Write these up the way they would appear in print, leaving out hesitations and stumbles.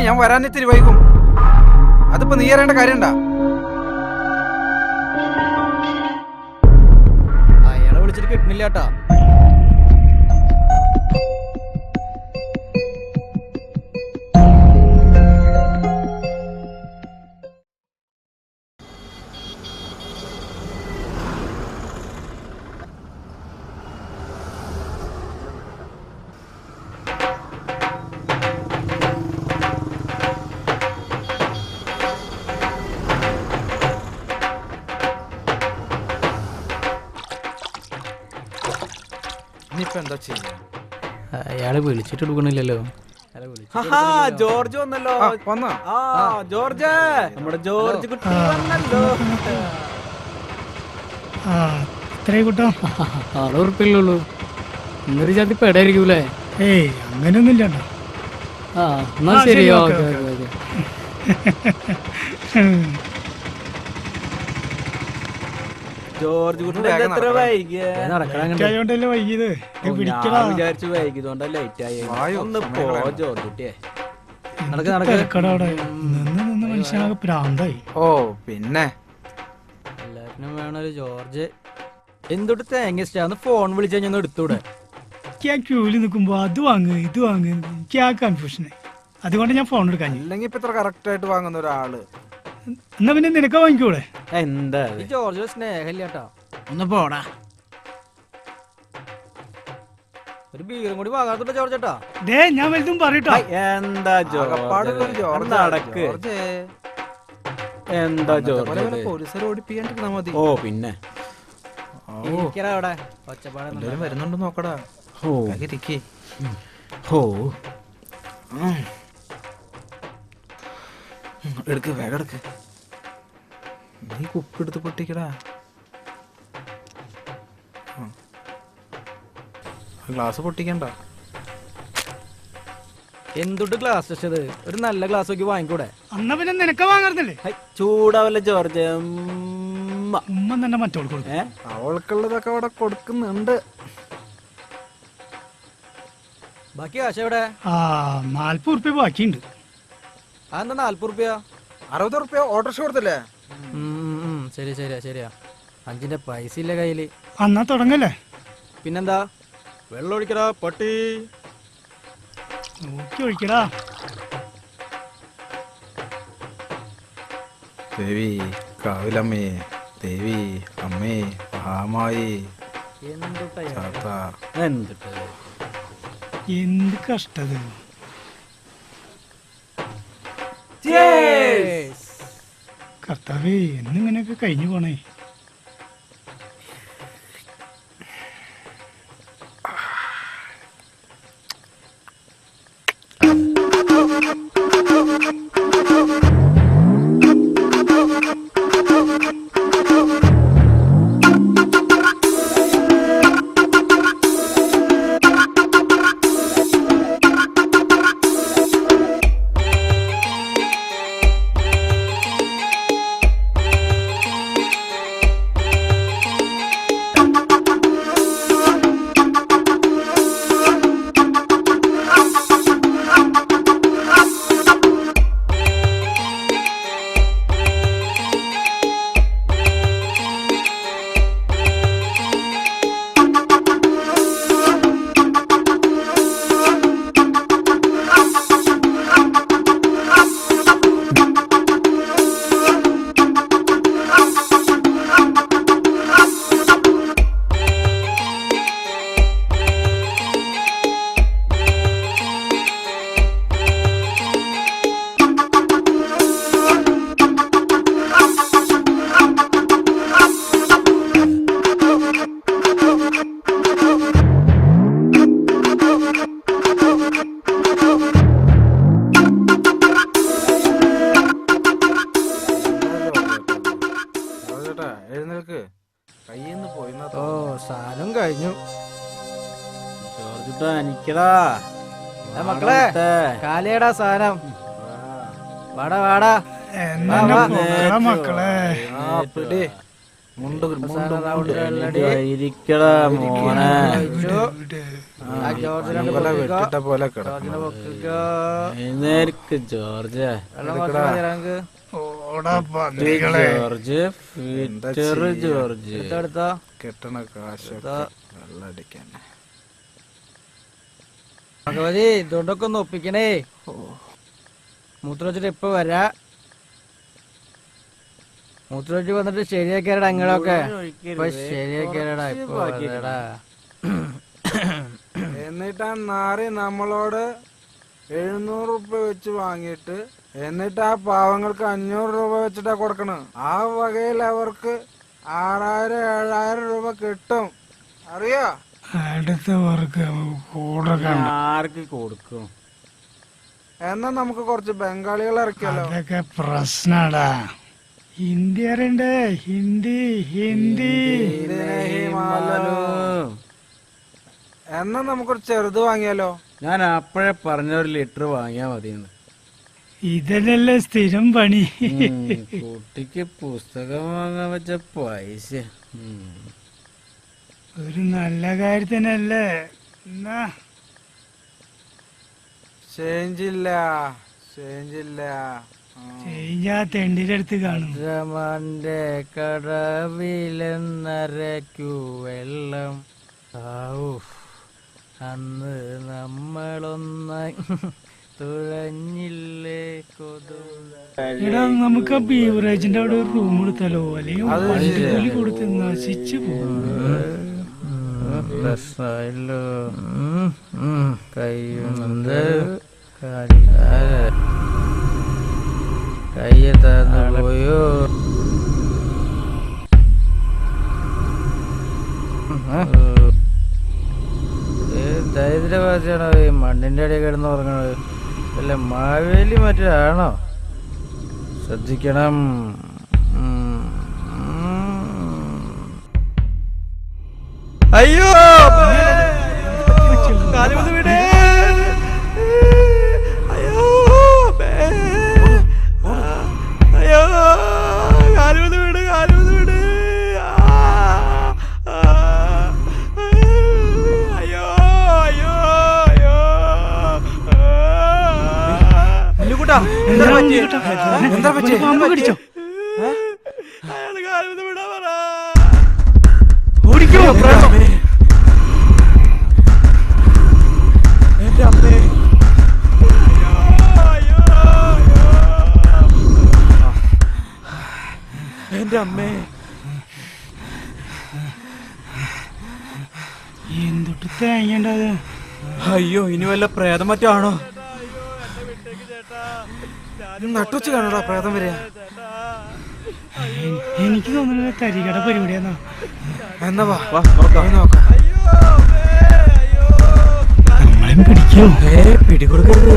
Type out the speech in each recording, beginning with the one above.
ഞാൻ വരാനിത്തിരി വൈകും. അതിപ്പോ നീ അറിയേണ്ട കാര്യണ്ടാ. അയാളെ വിളിച്ചിട്ട് കിട്ടുന്നില്ല കേട്ടാ. അയാളെ വിളിച്ചിട്ട് എടുക്കണില്ലല്ലോ. ജോർജ് വന്നല്ലോ. ജോർജ്, നമ്മുടെ ജോർജ് കുട്ടി വന്നല്ലോ. കൂട്ടോ ഉറപ്പില്ലുള്ളൂ. ഇന്നൊരു ജാതി പെടായിരിക്കൂലേ? ഏയ് അങ്ങനെയൊന്നും ഇല്ല. ആ എന്നാ ശരിയോ. ജോർജ് കുട്ടി എത്ര വൈകിയതല്ലേ വൈകിയത്? വിചാരിച്ചു വൈകിയതുകൊണ്ടാ ലേറ്റ് ആയി. ഒന്ന് പോ ജോർജ് കുട്ടിയെ. മനുഷ്യനാകെ പ്രാന്തായി. ഓ പിന്നെ എല്ലാത്തിനും വേണൊരു ജോർജ്. എന്തൊട്ട് തേങ്ങ ഫോൺ വിളിച്ചു കഴിഞ്ഞാൽ എടുത്തൂടെ? ക്യൂവിൽ നിൽക്കുമ്പോ അത് വാങ്ങ് ഇത് വാങ്ങ്, എനിക്ക് ആ കൺഫ്യൂഷനായി. അതുകൊണ്ട് ഞാൻ ഫോൺ എടുക്കാൻ. അല്ലെങ്കിൽ ഇപ്പൊ ഇത്ര കറക്റ്റ് ആയിട്ട് വാങ്ങുന്ന ഒരാള്. എന്നാ പിന്നെ നിനക്ക് വാങ്ങിക്കൂടെ? എന്താ ജോർജ് സ്നേഹമില്ലാട്ടാ. ഒന്ന് പോടാ. ഒരു ബീറും കൂടി വാങ്ങാത്ത ജോർജേട്ടാ. ദേ ഞാൻ വലുതും പറയട്ടോ. എന്താ ജോർജ് നടക്ക്. എന്താ ജോർജ് പോലീസുകാർ ഓടിപ്പിക്കാണ്ടിരുന്നാ മതി. ഓ പിന്നെ വരുന്നുണ്ട് നോക്കടാ. എടുക്ക്, വേഗം എടുക്ക്. നീ കുപ്പി എടുത്ത് പൊട്ടിക്കടാ. ഗ്ലാസ് പൊട്ടിക്കണ്ട. എന്തുട്ട് ഗ്ലാസ് വെച്ചത്? ഒരു നല്ല ഗ്ലാസ് നോക്കി വാങ്ങിക്കൂടെ? അന്നാ പിന്നെ നിനക്ക് വാങ്ങരുതല്ലേ? ചൂടാവല്ലേ ജോർജ്? ഉമ്മ തന്നെ മറ്റോൾക്ക് അവൾക്കുള്ളതൊക്കെ അവിടെ കൊടുക്കുന്നുണ്ട്. ബാക്കി കാശ് എവിടെ? 40 ഉറുപ്പ്യ ബാക്കിയുണ്ട്. അതെന്താ 40 ഉറുപ്പ്യ? 60 ഉറുപ്പ്യ ഓട്ടോറിക്ഷ കൊടുത്തില്ലേ? ശരി ശരിയാ ശരിയാ. 5ന്റെ പൈസ ഇല്ല കയ്യില്. അന്നാ തുടങ്ങല്ലേ? പിന്നെന്താ? വെള്ളം ഒഴിക്കടാ പട്ടി. നോക്കി ഒഴിക്കടാ. ദേവി കാവിലമ്മേ, ദേവി അമ്മേ, മഹാമായി. എന്ത് കഷ്ടത്. കർത്താവേ, എന്നിങ്ങനെയൊക്കെ കഴിഞ്ഞു പോണേ. എഴുന്നേൽക്ക്. കയ്യിന്ന് പോയി ഓ സാധനം കഴിഞ്ഞു. ജോർജിട്ടാ എനിക്കടാ മക്കളെ കാലയടാ സാധനം. വാടാ വാടാ. എന്നാ പോകടാ മക്കളെ. പിടി. മുണ്ട് ഇരിക്കടാ മോനെ. വെട്ടിട്ട പോലെ എഴുന്നേൽക്ക് ജോർജ്. ഓടാ പന്നികളെ. George ഫീറ്റർ George. കെട്ടണ കാശ് വെള്ളടിക്കാൻ. ഭഗവതി ഇതുകൊണ്ടൊക്കെ ഒന്ന് ഒപ്പിക്കണേ. മൂത്രവെച്ചിട്ട് ഇപ്പൊ വരാ. മൂത്രവെച്ച് വന്നിട്ട് ശരിയാക്കിയാടാ അങ്ങടൊക്കെ. ഇപ്പൊ ശരിയാക്കിയാടാ ഇപ്പൊ വരാടാ. എന്നിട്ടാ നാറി നമ്മളോട് 700 രൂപ വെച്ച് വാങ്ങിയിട്ട് എന്നിട്ട് ആ പാവങ്ങൾക്ക് 500 രൂപ വെച്ചിട്ടാ കൊടുക്കണം. ആ വകയിൽ അവർക്ക് 6000-7000 രൂപ കിട്ടും. അറിയോ? അടുത്തവർക്ക് കൂടെ കണ്ട. ആർക്ക് കൊടുക്കും? എന്നാ നമുക്ക് കുറച്ച് ബംഗാളികൾ ഇറക്കിയല്ലോ. അതൊക്കെ പ്രശ്നടാ. ഹിന്ദി അറിയണ്ടേ? ഹിന്ദി ഹിന്ദി. എന്നാ നമുക്കൊരു ചെറുത് വാങ്ങിയാലോ? ഞാൻ അപ്പോഴേ പറഞ്ഞ 1 ലിറ്റർ വാങ്ങിയാ മതിയെന്ന്. ഇതല്ലേ സ്ഥിരം പണി. കുട്ടിക്ക് പുസ്തകം വാങ്ങാൻ വെച്ച പൈസ ഒരു നല്ല കാര്യത്തിനല്ലേ. എന്നാ ചേഞ്ചില്ല. ചെയ്യാ തെണ്ടിന്റെ അടുത്ത് കാണും. രമന്റെ കടവിലെന്നരയ്ക്കു വെള്ളം. അന്ന് നമ്മളൊന്നായി തുഴഞ്ഞില്ലേ കൊതു. എടാ നമുക്ക് ആ ബീവറേജിന്റെ അവിടെ ഒരു റൂം എടുത്താലോ? അല്ലെങ്കിൽ വണ്ടിക്കൂലി കൊടുത്ത് നശിച്ചു പോകും. പ്രശ്നമല്ലോ. കയ്യുണ്ട് കയ്യെ തന്നു പോയോ? ദരിദ്രവാസിയാണോ ഈ മണ്ണിന്റെ അടിയിൽ കിടന്ന് ഉറങ്ങണത്? അല്ല മാവേലി മറ്റാണോ? ശ്രദ്ധിക്കണം. അയ്യോ കാലുമൊന്ന് വിടേ. അയ്യോ അയ്യോ കാലുമൊന്ന് വിട്. അയ്യോ അയ്യോ അയ്യോ. എന്താ പറ്റി? പാമ്പ് കടിച്ചോ? അയാള് കാലുമൊന്ന് വിടാ പറ. ഓടിക്കോ. എന്റെ അമ്മേ. എന്റെ അമ്മേ. എന്തൊട്ട് തേങ്ങണ്ടത്? അയ്യോ ഇനി വല്ല പ്രേതം മറ്റാണോ? നട്ടുവച്ച് കാണൂടാ പ്രേതം വരിക. എനിക്ക് തോന്നുന്നത് തരികട പരിപാടിയാന്നാ. എന്നാ വാ നോക്കാം. നമ്മളെയും പിടിക്കോ? പിടികൊടുക്കരുത്.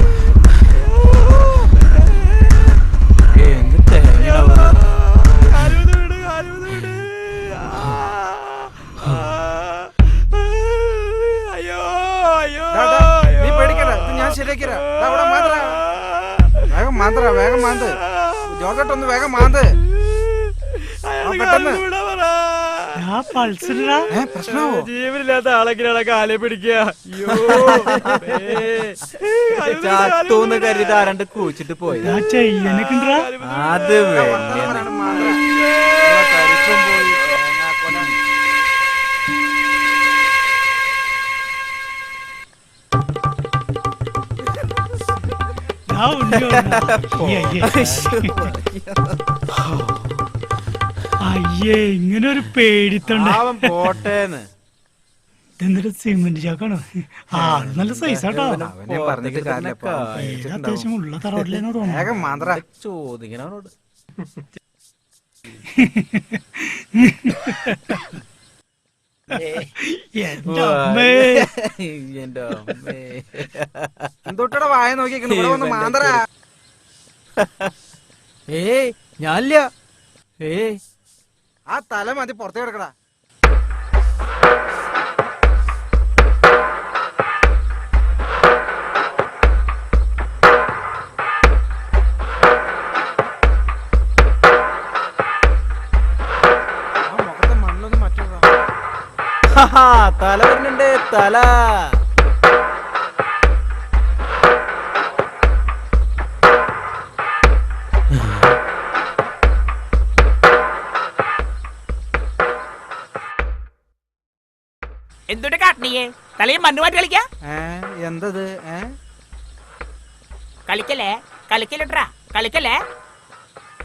എന്ത് തേങ്ങ. നീ പേടിക്കണ്ട, ഇത് ഞാൻ ശരിയാക്കിരാ. വേഗം മാന്ത് ജോർജട്ടൊന്ന് വേഗം മാന്ത്. പെട്ടെന്ന്. പ്രശ്നമാവോ? ജീവനില്ലാത്ത ആളെങ്കിലാണ് കാലെ പിടിക്കുക. ചാത്തൂന്ന് കരുതി ആരണ്ട് കൂച്ചിട്ട് പോയി. അത് അയ്യേ ഇങ്ങനെ ഒരു പേടിത്തണ്ട്. പോട്ടേന്ന് എന്നിട്ട് സിമെന്റ് ചാക്കാണോ? ആ നല്ല സൈസാട്ടോ. പറഞ്ഞിട്ട് അത്യാവശ്യം ഉള്ള തറവാട്ടിലേന്ന് തോന്നുന്നു. ചോദിക്കണോട് എന്തോട്ടട വായ നോക്കിയേക്കണ് മാന്തറ. ഏയ് ഞാനില്ല. ഏയ് ആ തല മതി പുറത്തേക്ക് കിടക്കടാ. തല വരുന്നുണ്ട് തല. എന്തുകൊണ്ട് കാട്ടണിയേ? തലയും മണ്ണ് മാറ്റി കളിക്കാ? എന്തത്? കളിക്കല്ലേ കളിക്കല്ലേട്ടാ കളിക്കല്ലേ.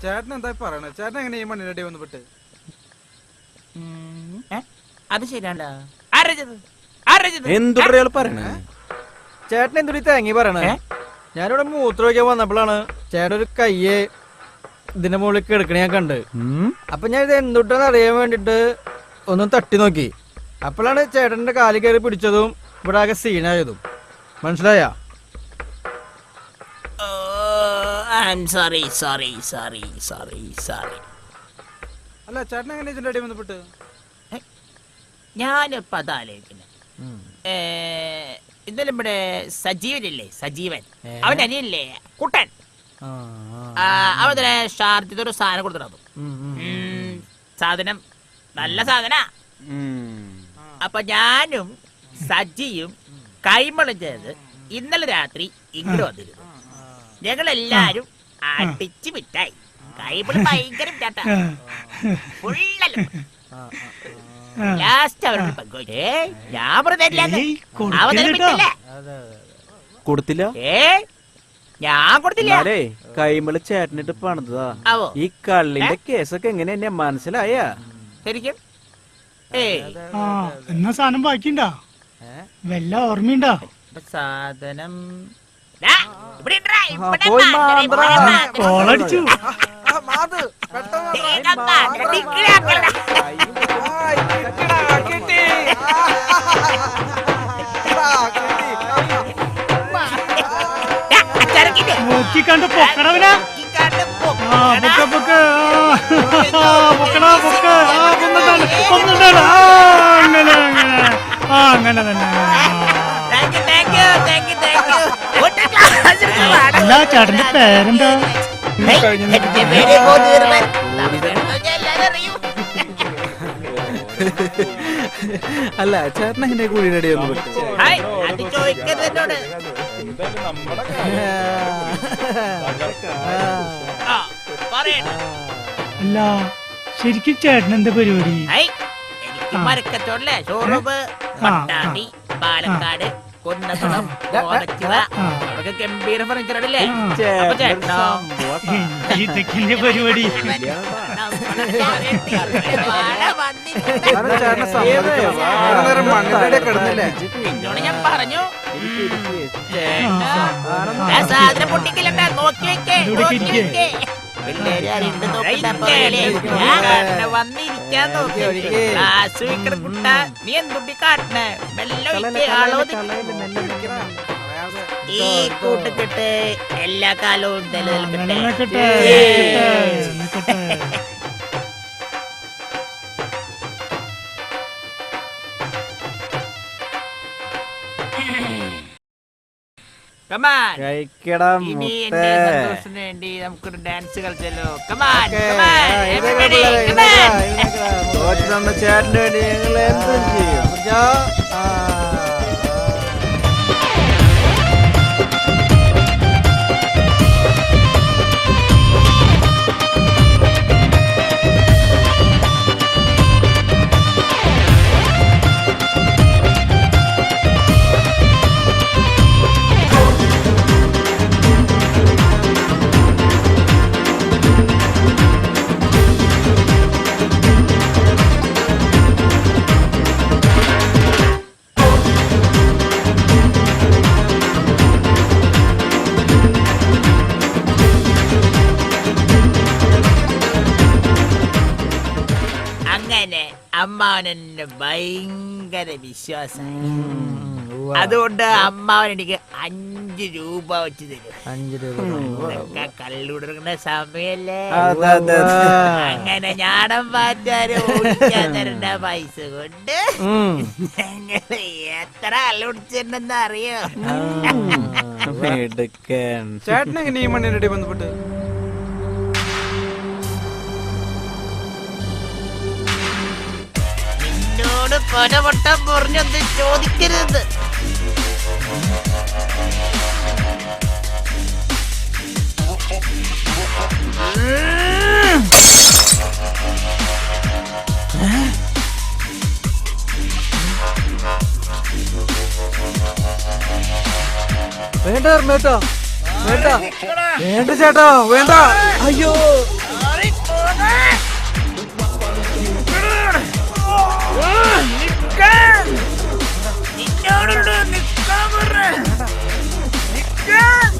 ചേട്ടൻ എന്താ പറയണേ? ചേട്ടൻ എങ്ങനെ ഈ മണ്ണിനടി വന്ന് പെട്ട്? അത് ശരിയാണല്ലോ. എന്തുട്രയാൾ പറയണേ? ചേട്ടൻ എന്തുടി തേങ്ങി പറയണേ? ഞാനിവിടെ മൂത്രം ഒഴിക്കാൻ വന്നപ്പോഴാണ് ചേട്ടൻ ഒരു കയ്യെ ഇതിന്റെ മുകളിൽ കിടക്കണ ഞാൻ കണ്ട്. അപ്പൊ ഞാൻ ഇത് എന്തുട്ടെന്ന് അറിയാൻ വേണ്ടിട്ട് ഒന്നും തട്ടി നോക്കി. അപ്പോഴാണ് ചേട്ടന്റെ കാലിൽ കയറി പിടിച്ചതും ഇവിടെ ആകെ സീനായതും. മനസ്സിലായ? അല്ല ചേട്ടൻ എങ്ങനെ ഇതിന്റെ അടി വന്ന് പെട്ട്? ഞാനിപ്പോ അതാലോചിക്കുന്നത്. ഇന്നലെ ഇവിടെ സജീവനില്ലേ, സജീവൻ, അവൻ അനിയല്ലേ കുട്ടൻ, അവനെ ഷാർജ് ഒരു സാധനം കൊടുത്തിട്ടു. സാധനം നല്ല സാധന. അപ്പൊ ഞാനും സജിയും കൈമളം ചെയ്ത് ഇന്നലെ രാത്രി ഇങ്ങോട്ട് വന്നിരുന്നു. ഞങ്ങളെല്ലാരും അടിച്ചു വിറ്റായി. കൈമള് ഭയങ്കര വിറ്റാട്ടാ. ലാസ്റ്റ് അവരോട് പങ്കുവച്ചേ ഞാൻ കൊടുത്തില്ല. ഞാൻ കൊടുത്തില്ല. കൈമള് ചേട്ടനിട്ട് പണിതാ. ഈ കള്ളിന്റെ കേസൊക്കെ എങ്ങനെയാ മനസ്സിലായ? ശരിക്കും എന്നാ സാധനം ബാക്കിണ്ടാ? വല്ല ഓർമ്മയുണ്ടാ? സാധനം കോളടിച്ചു. നോക്കിക്കണ്ട് പൊക്കണവനാ. പൊക്ക പൊക്ക പൊക്കണ പൊക്ക. അങ്ങനെ അങ്ങനെ അങ്ങനെ തന്നെ. അല്ല ചേട്ടന്റെ പേരെന്താ? അല്ല ചേട്ടൻ എങ്ങനെ കുഴിനടി ഒന്ന് അല്ല ശരിക്കും ചേട്ടൻ എന്താ പരിപാടി? മരക്കച്ചോടല്ലേ ഷോറൂം, പട്ടാമ്പി, പാലക്കാട്, കുന്നംകുളം, അതൊക്കെ ഗംഭീര ഫർണിച്ചറല്ലേ. ഇതൊക്കെ പരിപാടി. എന്നോട് ഞാൻ പറഞ്ഞു സാധനം പൊട്ടിക്കലണ്ട, നോക്കി വെക്കേ വന്നിരിക്കാൻ നോക്കി. നീ എന്തുട്ടി കാട്ടണേ? ഈ കൂട്ടുകെട്ട് എല്ലാ കാലവും നിലനിൽക്കട്ടെ. ഇനി എന്റെ സന്തോഷത്തിന് വേണ്ടി നമുക്കൊരു ഡാൻസ് കളിച്ചല്ലോ. ചേട്ടന് വേണ്ടി ഞങ്ങൾ എന്തും ചെയ്യും. അമ്മാവനെന്നെ ഭയങ്കര വിശ്വാസമായി. അതുകൊണ്ട് അമ്മാവൻ എനിക്ക് 5 5 രൂപ വെച്ച് തരും. 5 രൂപ. ഇതൊക്കെ കള്ളുടങ്ങുന്ന സമയല്ലേ. അതെ, അതെ, അതെ. അങ്ങനെ ഞാടൻ പാറ്റാര് ഓടിക്കാൻ തരേണ്ട പൈസ കൊണ്ട് ഞങ്ങള് എത്ര കള്ളുടിച്ചിട്ടുണ്ടെന്ന് അറിയോ? മിടുക്കൻ. ചേട്ടൻ എങ്ങനെ ഈ മണ്ണിനടി ബന്ധപ്പെട്ട്? എന്നോട് കൊലപൊട്ടം പറഞ്ഞൊന്ന് ചോദിക്കരുത്. വേണ്ട ധർമ്മേട്ടാ, വേണ്ട. വേണ്ട ചേട്ടാ, വേണ്ട. അയ്യോ, നിന്നോടുള്ള നിക്കാൻ പറഞ്ഞ നിക്കാൻ.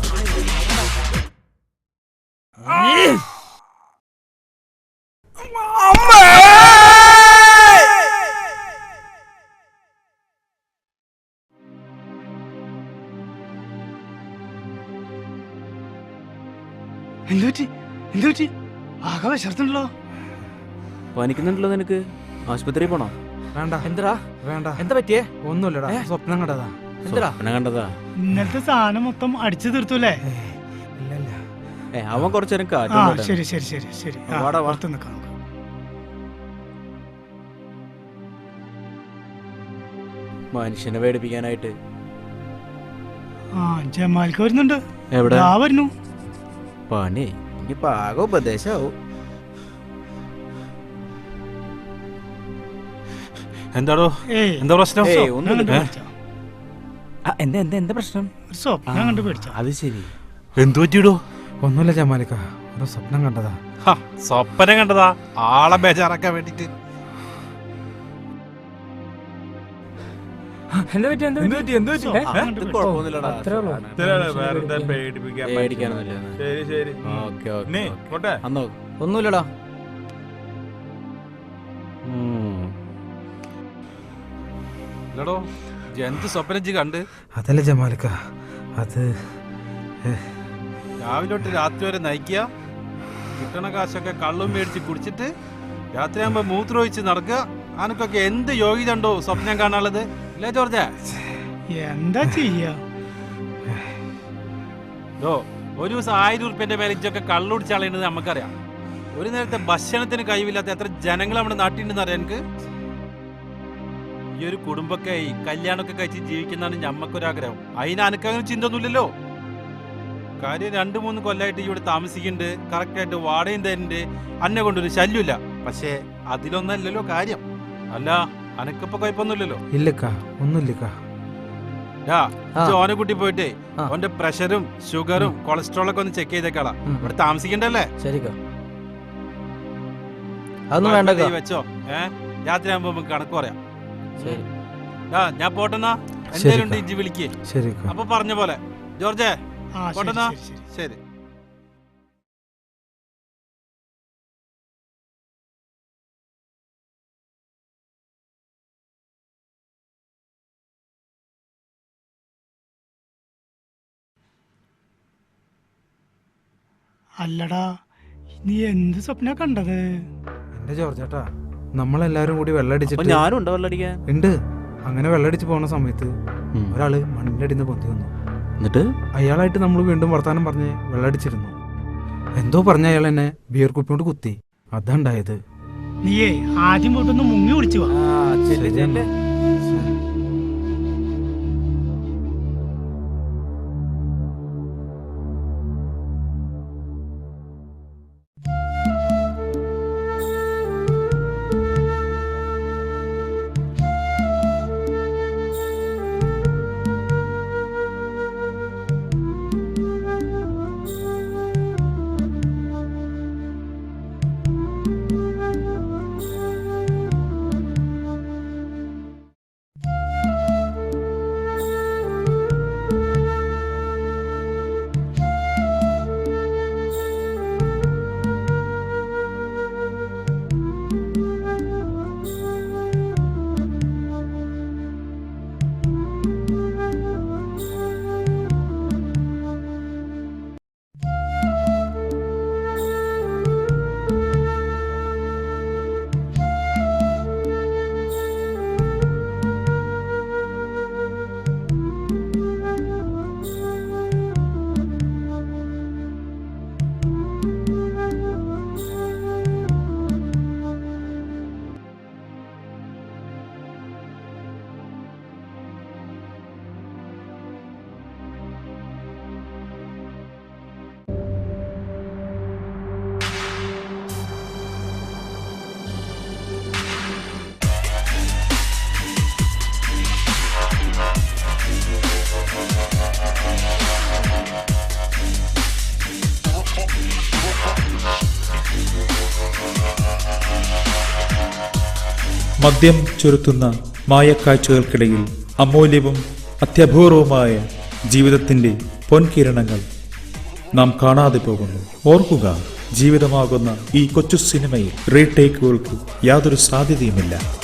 എന്തുപറ്റി? ആകെ വിശർത്തുണ്ടല്ലോ. പനിക്കുന്നുണ്ടല്ലോ നിനക്ക്? ആശുപത്രി പോണോ? വേണ്ട. എന്താ വേണ്ട. എന്താ പറ്റിയേ? ഒന്നുമില്ലടാ, സ്വപ്നം കണ്ടതാ. എന്താ? സ്വപ്നം കണ്ടതാ. ഇന്നലത്തെ സാധനം മൊത്തം അടിച്ചു തീർത്തൂല്ലേ? ഇല്ലല്ല. അവൻ കുറച്ചേരം ആ കാറ്റ്. ശരി ശരി ശരി ശരി. ആ, വാടാ, വാ. പുറത്ത് നിക്കാം നമുക്ക്. മനുഷ്യനെ പേടിപ്പിക്കാനായിട്ട്. ആ ജമാൽക്ക് വരുന്നുണ്ട്. എവിടെ? ആ വരുന്നു. പണി ഇനിയിപ്പോ ആകെ ഉപദേശാവും. എന്താടോ, ഏയ് എന്താ പ്രശ്നം? ഏയ്, ഞാൻ ഒന്നുമില്ല. കണ്ട് പേടിച്ചാ. എന്താ എന്താ എന്താ പ്രശ്നം? ഒരു സ്വപ്നം കണ്ട് പേടിച്ച. അത് ശരി. എന്തു പറ്റിയിടോ? ഒന്നുമില്ല ജമാലിക്ക, ഒരു സ്വപ്നം കണ്ടതാ. സ്വപ്നം കണ്ടതാ? ആളെ ബേജാറാക്കാൻ വേണ്ടിട്ട്. എന്താ പറ്റി? എന്താ പറ്റി? ഇത് കുഴപ്പമൊന്നുമില്ലടാ. പേടിപ്പിക്കാൻ പേടിക്കാനൊന്നുമില്ല. ശരി ശരി. ഓക്കെ ഓക്കെ നീ പോട്ടെ. അന്നോ. ഒന്നുമില്ലടാ. ഇല്ലടോ, എന്ത് സ്വപ്നം കണ്ട്? അതല്ല ജമാലിക്ക, അത് രാവിലെ തൊട്ട് രാത്രി വരെ നയിക്കുക, കിട്ടണ കാശൊക്കെ കള്ളും മേടിച്ച് കുടിച്ചിട്ട് രാത്രിയാകുമ്പോ മൂത്രമൊഴിച്ച് നടക്കുക. അനക്കൊക്കെ എന്ത് യോഗ്യത ഉണ്ടോ സ്വപ്നം കാണാനുള്ളത്? ഇല്ലേ ജോർജ? എന്താ ചെയ്യാ? ഒരു ദിവസം 1000 ഉറുപ്പ്യന്റെ മേലെ ഇതൊക്കെ കള്ളുടിച്ച് കളയുന്നത് നമുക്കറിയാം. ഒരു നേരത്തെ ഭക്ഷണത്തിന് കഴിവില്ലാത്ത എത്ര ജനങ്ങൾ നമ്മുടെ നാട്ടിലുണ്ടെന്ന് അറിയാം എനിക്ക്. ഈ ഒരു കുടുംബമൊക്കെ ഈ കല്യാണമൊക്കെ കഴിച്ച് ജീവിക്കുന്നതാണ് ഞമ്മക്കൊരാഗ്രഹം. അതിന് അനക്കങ്ങനെ ചിന്ത ഒന്നുമില്ലല്ലോ. കാര്യം 2-3 കൊല്ലമായിട്ട് ഇവിടെ താമസിക്കുന്നുണ്ട്, കറക്റ്റായിട്ട് വാടകയും തരുന്നുണ്ട്, അന്നെ കൊണ്ടൊരു ശല്യമില്ല. പക്ഷേ അതിലൊന്നല്ലല്ലോ കാര്യം. അല്ല, അനക്കിപ്പോ കുഴപ്പമൊന്നുമില്ലല്ലോ. ഇല്ലക്ക, ഒന്നുമില്ലക്ക. ഓനെ കുട്ടി പോയിട്ടേ അവന്റെ പ്രഷറും ഷുഗറും കൊളസ്ട്രോളൊക്കെ ഒന്ന് ചെക്ക് ചെയ്തേക്കാളാ. ഇവിടെ താമസിക്കണ്ടല്ലേ? ശരിക്കാ, അതൊന്നും വേണ്ട. വെച്ചോ. രാത്രി ആകുമ്പോ നമുക്ക് കണക്ക് പറയാം. ശരി. ഞാൻ പോട്ടെന്നാ. എന്തേലും ഉണ്ട് ഇജ്ജ് വിളിക്കേ. ശരിക്ക. അപ്പൊ പറഞ്ഞ പോലെ ജോർജേ, ആ ശരി പോട്ടെന്നാ. ശരി ശരി. ശരി. അല്ലടാ, നീ എന്ത് സ്വപ്ന കണ്ടത്? എന്റെ ജോർജേട്ടാ, നമ്മളെല്ലാരും കൂടി വെള്ളടിച്ചിട്ട് ഞാനും ഉണ്ടോ വെള്ളടിക്കാൻ? ഉണ്ട്. അങ്ങനെ വെള്ളടിച്ച് പോകുന്ന സമയത്ത് ഒരാള് മണ്ണിന്റെ അടിയിൽ നിന്ന് പൊന്തി വന്നു. എന്നിട്ട് അയാളായിട്ട് നമ്മൾ വീണ്ടും വർത്താനം പറഞ്ഞ് വെള്ളടിച്ചിരുന്നു. എന്തോ പറഞ്ഞ അയാൾ എന്നെ ബിയർ കുപ്പി കൊണ്ട് കുത്തി. അതുണ്ടായത്. നീയേ ആദ്യം പോയിട്ടൊന്ന് മുങ്ങി വിളിച്ചു വാ. ശരിയെന്നാ. മദ്യം ചുരുത്തുന്ന മായക്കാഴ്ചകൾക്കിടയിൽ അമൂല്യവും അത്യപൂർവവുമായ ജീവിതത്തിന്റെ പൊൻകിരണങ്ങൾ നാം കാണാതെ പോകുന്നു. ഓർക്കുക, ജീവിതമാകുന്ന ഈ കൊച്ചു സിനിമയിൽ റീടേക്കുകൾക്ക് യാതൊരു സാധ്യതയുമില്ല.